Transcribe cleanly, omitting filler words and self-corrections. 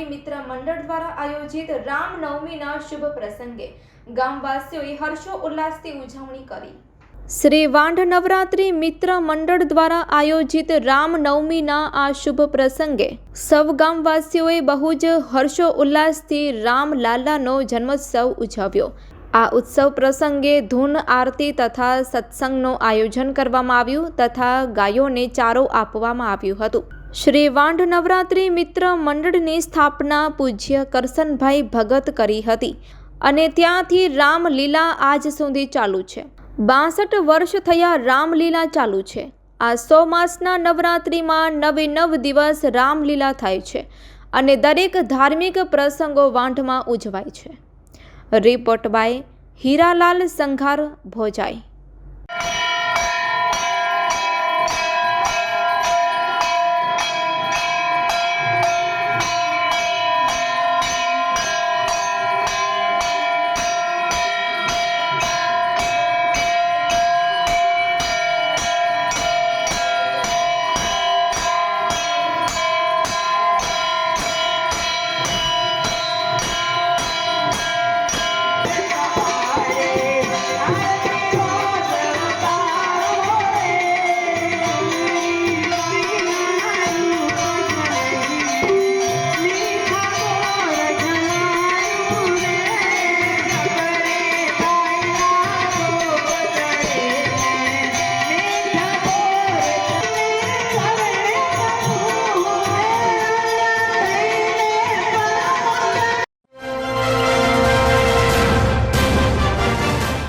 નવરાત્રી મિત્ર મંડળ દ્વારા આયોજિત રામનવમીના શુભ પ્રસંગે ગામવાસીઓએ હર્ષોલ્લાસથી ઉજવણી કરી। શ્રી વાંઢ નવરાત્રી મિત્ર મંડળ દ્વારા આયોજિત રામનવમીના આ શુભ પ્રસંગે સૌ ગામવાસીઓએ બહુ જ હર્ષોલ્લાસથી રામલાલાનો જન્મોત્સવ ઉજવ્યો। આ ઉત્સવ પ્રસંગે ધૂન આરતી તથા સત્સંગનું આયોજન કરવામાં આવ્યું તથા ગાયોને ચારો આપવામાં આવ્યું હતું। શ્રી વાંઢ નવરાત્રી મિત્ર મંડળની સ્થાપના પૂજ્ય કરસનભાઈ ભગત કરી હતી અને ત્યાંથી રામલીલા આજ સુધી ચાલુ છે। 62 વર્ષ થયા રામલીલા ચાલુ છે। આ 100 માસના નવરાત્રિમાં 9 દિવસ રામલીલા થાય છે અને દરેક ધાર્મિક પ્રસંગો વાંઢમાં ઉજવાય છે। Report by Hiralal Sanghar Bhojai.